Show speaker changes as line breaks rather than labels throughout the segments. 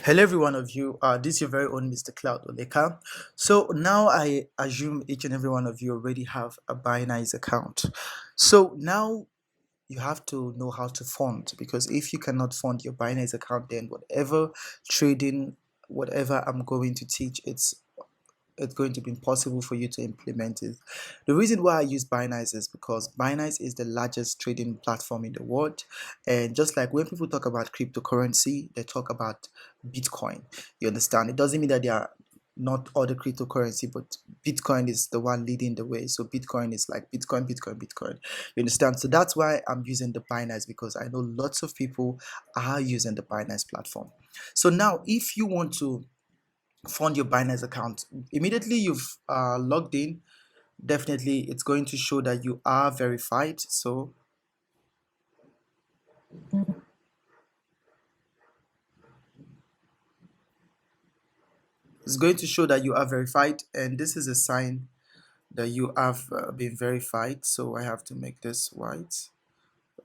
Hello, every one of you. This is your very own Mr. Cloud Oleka. So now I assume each and every one of you already have a Binance account. So now you have to know how to fund, because if you cannot fund your Binance account, then whatever trading, whatever I'm going to teach, it's going to be impossible for you to implement it. The reason why I use Binance is because Binance is the largest trading platform in the world. And just like when people talk about cryptocurrency, they talk about Bitcoin. You understand? It doesn't mean that they are not other cryptocurrency, but Bitcoin is the one leading the way. So Bitcoin is like Bitcoin, Bitcoin, Bitcoin. You understand? So that's why I'm using the Binance, because I know lots of people are using the Binance platform. So now, if you want to fund your Binance account, immediately you've logged in, definitely it's going to show that you are verified. So it's going to show that you are verified, and this is a sign that you have been verified. So I have to make this white.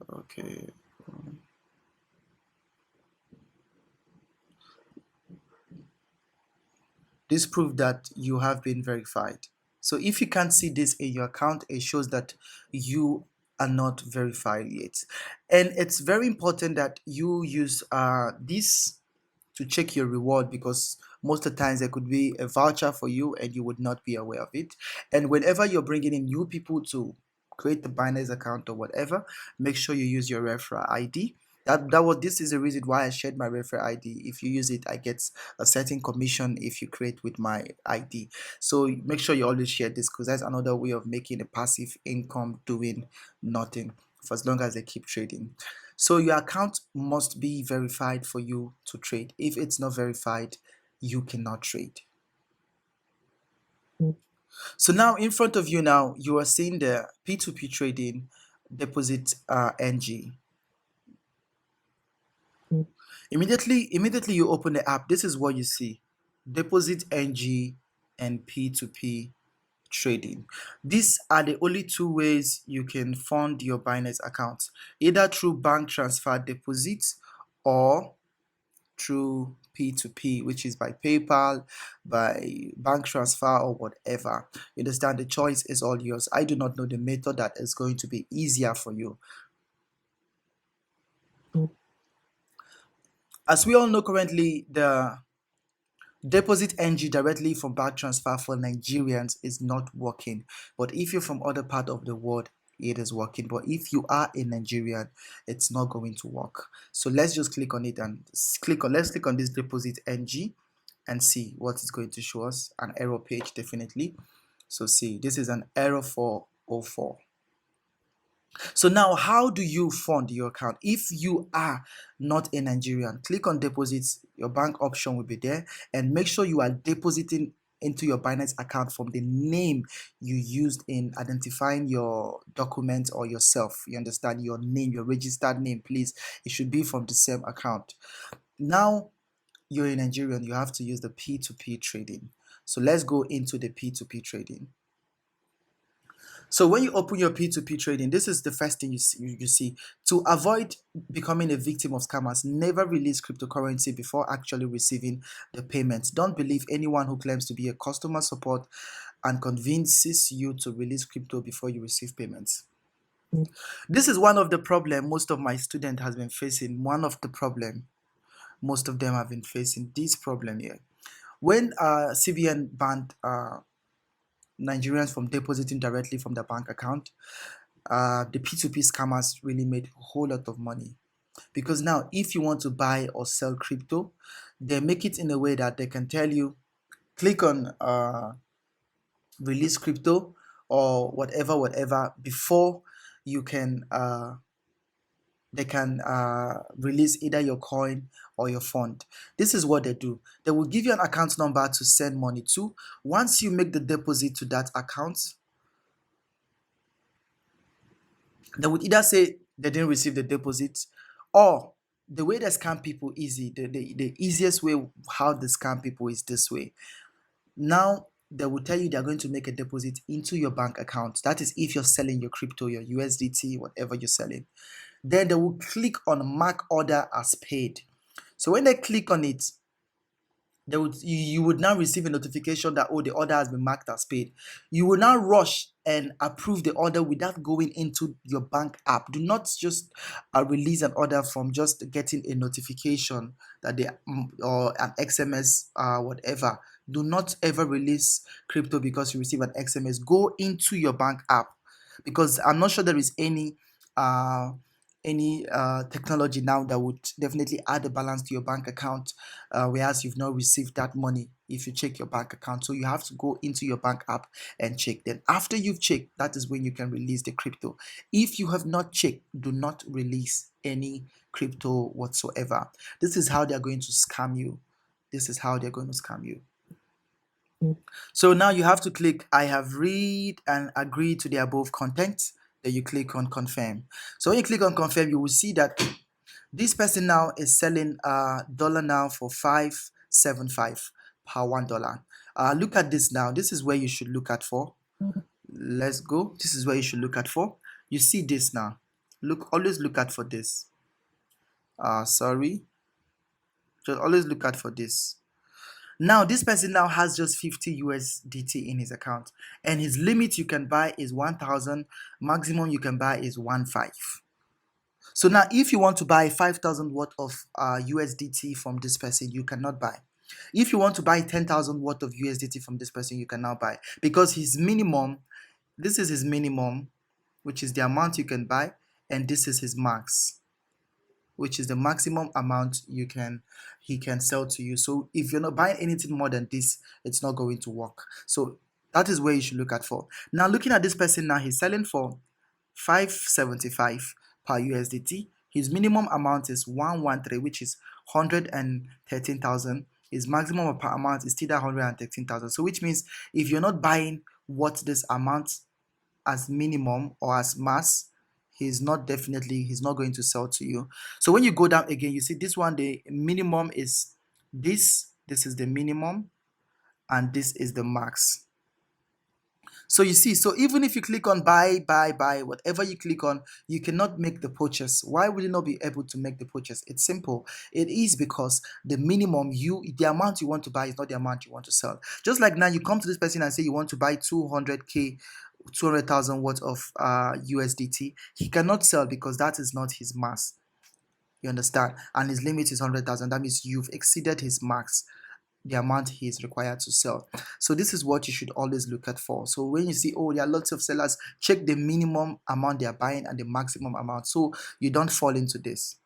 Okay. This proves that you have been verified. So if you can't see this in your account, it shows that you are not verified yet. And it's very important that you use this to check your reward, because most of the times there could be a voucher for you and you would not be aware of it. And whenever you're bringing in new people to create the Binance account or whatever, make sure you use your referral ID. This is the reason why I shared my referral ID. If you use it, I get a certain commission if you create with my ID. So make sure you always share this, because that's another way of making a passive income doing nothing for as long as they keep trading. So your account must be verified for you to trade. If it's not verified, you cannot trade. So now in front of you now, you are seeing the P2P trading deposit NG. Immediately you open the app, this is what you see: deposit NG and P2P trading. These are the only two ways you can fund your Binance account, either through bank transfer deposits or through P2P, which is by PayPal, by bank transfer, or whatever. You understand? The choice is all yours. I do not know the method that is going to be easier for you. As we all know, currently the deposit NG directly from bank transfer for Nigerians is not working. But if you're from other part of the world, it is working. But if you are a Nigerian, it's not going to work. So let's just click on it and let's click on this deposit NG and see what is going to show us. An error page, definitely. So see, this is an error 404. So now, how do you fund your account? If you are not a Nigerian, click on deposits. Your bank option will be there, and make sure you are depositing into your Binance account from the name you used in identifying your document or yourself. You understand? Your name, your registered name, please. It should be from the same account. Now you're a Nigerian, you have to use the P2P trading. So let's go into the P2P trading. So when you open your P2P trading, this is the first thing you see. To avoid becoming a victim of scammers, never release cryptocurrency before actually receiving the payment. Don't believe anyone who claims to be a customer support and convinces you to release crypto before you receive payments. This is one of the problem most of my student has been facing. One of the problem most of them have been facing this problem here. When CBN banned Nigerians from depositing directly from their bank account, the P2P scammers really made a whole lot of money. Because now, if you want to buy or sell crypto, they make it in a way that they can tell you, click on release crypto or whatever before you can they can release either your coin or your fund. This is what they do. They will give you an account number to send money to. Once you make the deposit to that account, they would either say they didn't receive the deposit, or the way they scam people easy, the easiest way how they scam people is this way. Now they will tell you they're going to make a deposit into your bank account. That is if you're selling your crypto, your USDT, whatever you're selling. Then they will click on mark order as paid. So when they click on it, you would now receive a notification that, oh, the order has been marked as paid. You will now rush and approve the order without going into your bank app. Do not just release an order from just getting a notification that they or an XMS, whatever. Do not ever release crypto because you receive an XMS. Go into your bank app, because I'm not sure there is uh any technology now that would definitely add a balance to your bank account, whereas you've not received that money if you check your bank account. So you have to go into your bank app and check. Then after you've checked, that is when you can release the crypto. If you have not checked, do not release any crypto whatsoever. This is how they're going to scam you. This is how they're going to scam you. So now you have to click I have read and agree to the above content. Then you click on confirm. So when you click on confirm, you will see that this person now is selling dollar now for 5.75 per $1. Look at this now. This is where you should look at for. Let's go. This is where you should look at for. You see this now. Always look at for this. Sorry. Just always look at for this. Now this person now has just 50 USDT in his account, and his limit you can buy is 1,000. Maximum you can buy is 1.5. So now if you want to buy 5,000 worth of USDT from this person, you cannot buy. If you want to buy 10,000 worth of USDT from this person, you can now buy, because his minimum, this is his minimum, which is the amount you can buy, and this is his max, which is the maximum amount he can sell to you. So if you're not buying anything more than this, it's not going to work. So that is where you should look at for. Now looking at this person now, he's selling for 5.75 per USDT. His minimum amount is 113, which is 113,000. His maximum per amount is still 113,000. So which means if you're not buying what this amount as minimum or as mass, he's not going to sell to you. So when you go down again, you see this one, the minimum is this is the minimum, and this is the max. So you see, so even if you click on buy, whatever you click on, you cannot make the purchase. Why will you not be able to make the purchase? It's simple. It is because the minimum, the amount you want to buy is not the amount you want to sell. Just like now, you come to this person and say you want to buy 200,000 worth of USDT. He cannot sell because that is not his max. You understand? And his limit is 100,000. That means you've exceeded his max, the amount he is required to sell. So this is what you should always look at for. So when you see, oh, there are lots of sellers, check the minimum amount they are buying and the maximum amount, so you don't fall into this.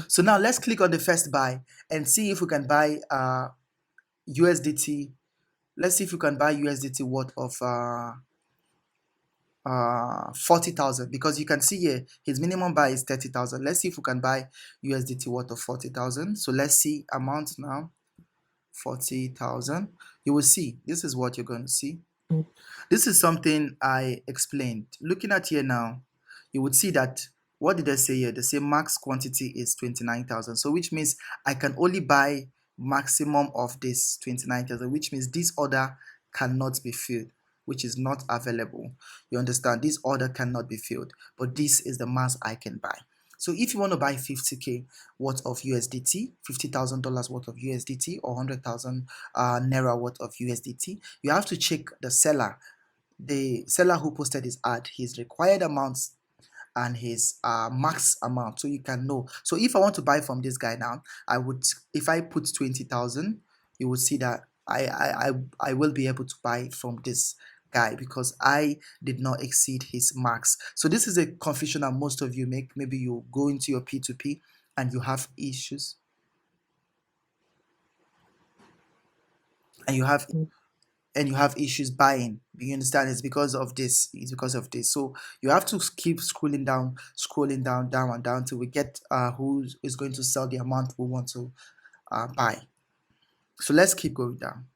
So now let's click on the first buy and see if we can buy USDT. Let's see if we can buy USDT worth of 40,000, because you can see here his minimum buy is 30,000. Let's see if we can buy USDT worth of 40,000. So let's see amount now. 40,000. You will see, this is what you're going to see. This is something I explained. Looking at here now, you would see that, what did they say here? They say max quantity is 29,000. So which means I can only buy maximum of this 29,000, which means this order cannot be filled, which is not available. You understand? This order cannot be filled, but this is the max I can buy. So if you want to buy 50K worth of USDT, $50,000 worth of USDT, or 100,000 Naira worth of USDT, you have to check the seller who posted his ad, his required amounts and his max amount, so you can know. So if I want to buy from this guy now, if I put 20,000, you will see that I will be able to buy from this guy because I did not exceed his max. So this is a confusion that most of you make. Maybe you go into your P2P and you have issues, and you have issues buying. You understand? It's because of this. So you have to keep scrolling down and down till we get who is going to sell the amount we want to buy. So let's keep going down.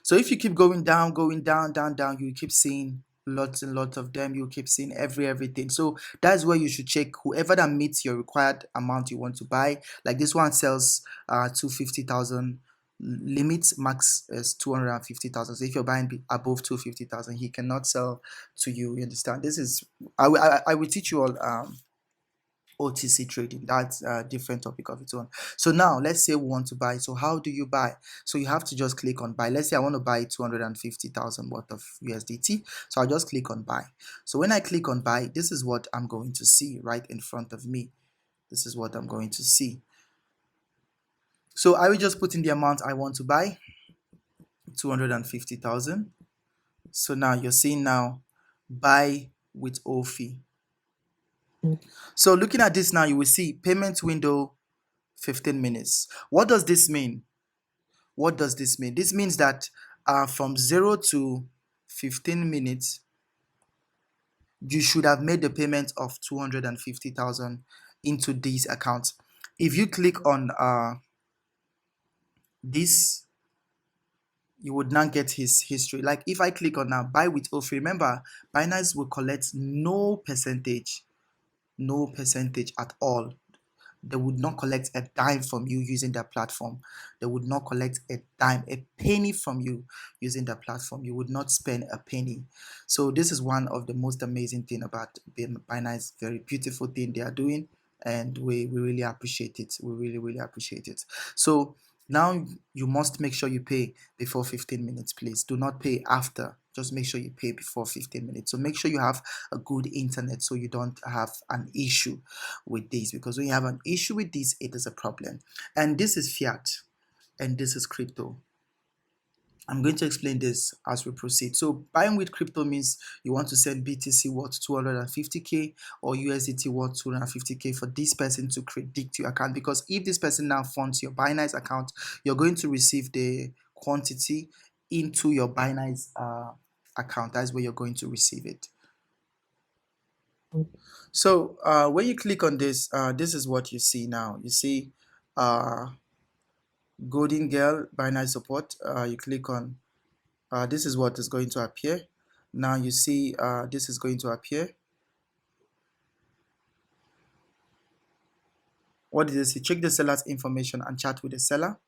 So if you keep going down, you keep seeing lots and lots of them. You keep seeing everything. So that's where you should check whoever that meets your required amount you want to buy. Like this one sells 250,000. Limit max is 250,000. So if you're buying above 250,000, he cannot sell to you. You understand? This is I will teach you all OTC trading. That's a different topic of its own. So now let's say we want to buy. So how do you buy? So you have to just click on buy. Let's say I want to buy 250,000 worth of USDT. So I'll just click on buy. So when I click on buy, this is what I'm going to see right in front of me. This is what I'm going to see. So I will just put in the amount I want to buy, 250,000. So now you're seeing now buy with O fee. So looking at this now, you will see payment window 15 minutes. What does this mean? What does this mean? This means that from 0 to 15 minutes, you should have made the payment of 250,000 into these accounts. If you click on this, you would not get his history. Like if I click on now buy with OFI, remember Binance will collect no percentage at all. They would not collect a dime from you using their platform. They would not collect a dime, a penny from you using their platform. You would not spend a penny. So this is one of the most amazing thing about Binance. Very beautiful thing they are doing, and we really appreciate it. We really appreciate it. So now you must make sure you pay before 15 minutes, please. Do not pay after. Just make sure you pay before 15 minutes. So make sure you have a good internet so you don't have an issue with this, because when you have an issue with this, it is a problem. And this is fiat and this is crypto. I'm going to explain this as we proceed. So buying with crypto means you want to send BTC worth 250k or USDT worth 250k for this person to predict your account, because if this person now funds your Binance account, you're going to receive the quantity into your Binance account. That's where you're going to receive it. So when you click on this, this is what you see now. You see Golden Girl Binance support. You click on this is what is going to appear. Now you see this is going to appear. What is this? You check the seller's information and chat with the seller.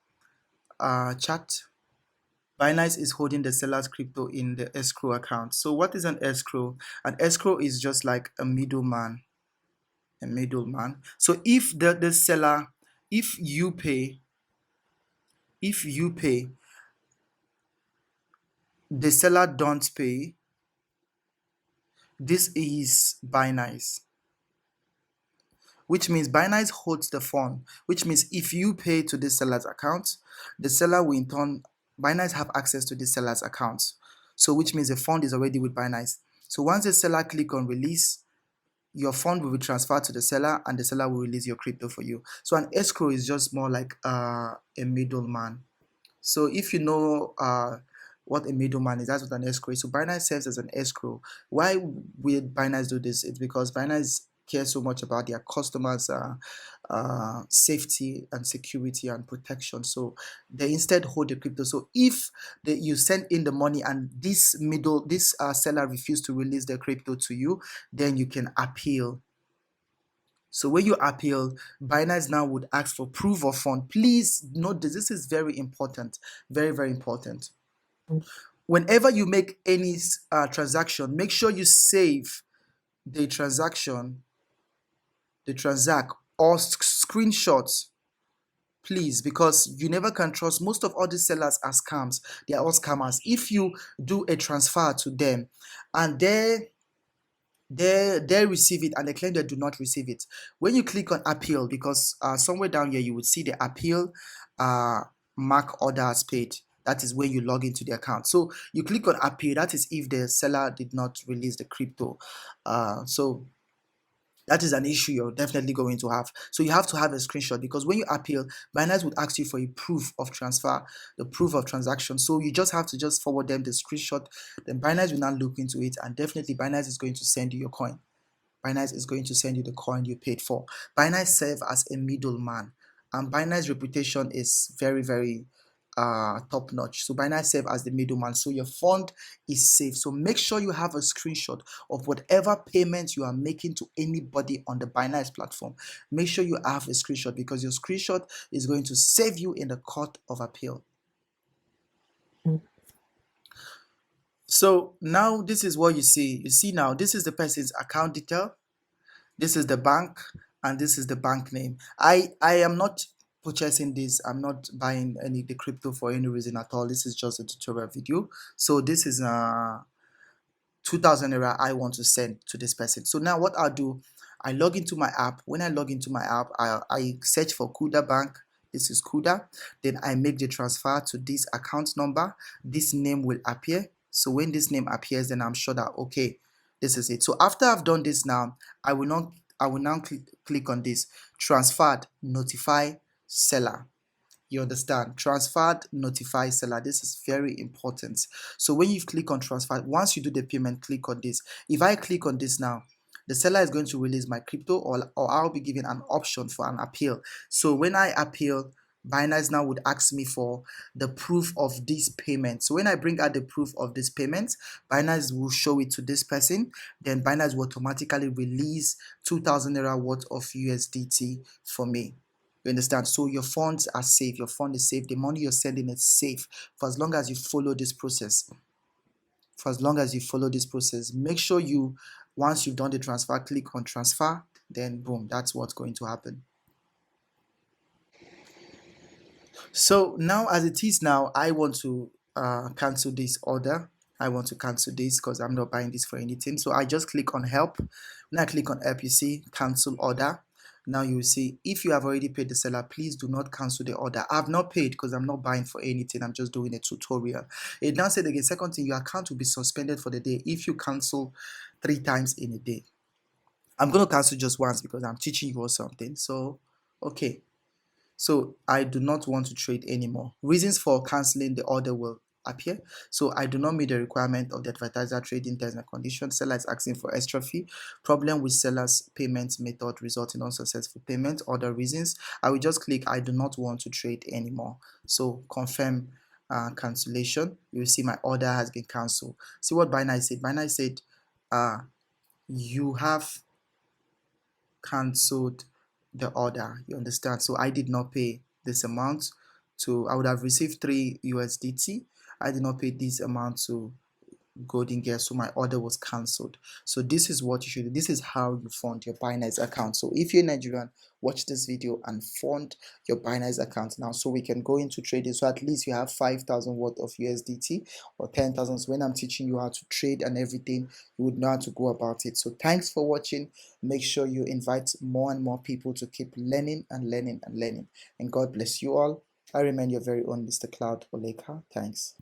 Chat. Binance is holding the seller's crypto in the escrow account. So what is an escrow? An escrow is just like a middleman. A middleman. So if the seller, if you pay, the seller don't pay, this is Binance, which means Binance holds the fund, which means if you pay to this seller's account, the seller will in turn, Binance have access to this seller's account. So which means the fund is already with Binance. So once the seller click on release, your fund will be transferred to the seller and the seller will release your crypto for you. So an escrow is just more like a middleman. So if you know what a middleman is, that's what an escrow is. So Binance serves as an escrow. Why will Binance do this? It's because Binance cares so much about their customers' safety and security and protection. So they instead hold the crypto. So if you send in the money and this seller refused to release the crypto to you, then you can appeal. So when you appeal, Binance now would ask for proof of fund. Please note this. This is very important. Very important. Whenever you make any transaction, make sure you save the transaction, or screenshots, please, because you never can trust. Most of all these sellers are scams. They are all scammers. If you do a transfer to them and they receive it and they claim they do not receive it, when you click on appeal, because somewhere down here you would see the appeal mark order as paid. That is when you log into the account. So you click on appeal. That is if the seller did not release the crypto. So that is an issue you're definitely going to have. So you have to have a screenshot, because when you appeal, Binance would ask you for a proof of transfer, the proof of transaction. So you just have to just forward them the screenshot. Then Binance will now look into it, and definitely Binance is going to send you your coin. Binance is going to send you the coin you paid for. Binance serves as a middleman, and Binance reputation is very top notch. So Binance serves as the middleman, so your fund is safe. So make sure you have a screenshot of whatever payments you are making to anybody on the Binance platform. Make sure you have a screenshot, because your screenshot is going to save you in the court of appeal. So now this is what you see. You see now, this is the person's account detail. This is the bank, and this is the bank name. I am not purchasing this. I'm not buying any the crypto for any reason at all. This is just a tutorial video. So this is 2000 naira I want to send to this person. So now what I'll do, I log into my app. When I log into my app, I search for Kuda Bank. This is Kuda. Then I make the transfer to this account number. This name will appear. So when this name appears, then I'm sure that okay, this is it. So after I've done this now, I will now click on this transferred, notify seller. You understand? Transferred, notify seller. This is very important. So when you click on transfer, once you do the payment, click on this. If I click on this now, the seller is going to release my crypto, or I'll be given an option for an appeal. So when I appeal, Binance now would ask me for the proof of this payment. So when I bring out the proof of this payment, Binance will show it to this person. Then Binance will automatically release 2000 naira worth of USDT for me. You understand? So your funds are safe. Your fund is safe. The money you're sending is safe for as long as you follow this process. For as long as you follow this process, make sure you, once you've done the transfer, click on transfer. Then boom, that's what's going to happen. So now as it is now, I want to cancel this order. I want to cancel this because I'm not buying this for anything. So I just click on help. When I click on help, you see cancel order. Now you will see if you have already paid the seller, please do not cancel the order. I've not paid because I'm not buying for anything. I'm just doing a tutorial. It now said again, second thing, your account will be suspended for the day if you cancel 3 times in a day. I'm going to cancel just once because I'm teaching you or something. So, okay. So I do not want to trade anymore. Reasons for canceling the order will appear. So I do not meet the requirement of the advertiser trading terms and conditions. Seller is asking for extra fee. Problem with seller's payment method resulting in unsuccessful payment. Other reasons. I will just click I do not want to trade anymore. So confirm cancellation. You will see my order has been cancelled. See what Binance said. Binance said you have cancelled the order. You understand? So I did not pay this amount to, I would have received 3 USDT. I did not pay this amount to Golden Gear, so my order was cancelled. So this is what you should do. This is how you fund your Binance account. So if you're Nigerian, watch this video and fund your Binance account now, so we can go into trading. So at least you have 5,000 worth of USDT or 10,000. So when I'm teaching you how to trade and everything, you would know how to go about it. So thanks for watching. Make sure you invite more and more people to keep learning and learning and learning. And God bless you all. I remain your very own Mr. Cloud Oleka. Thanks.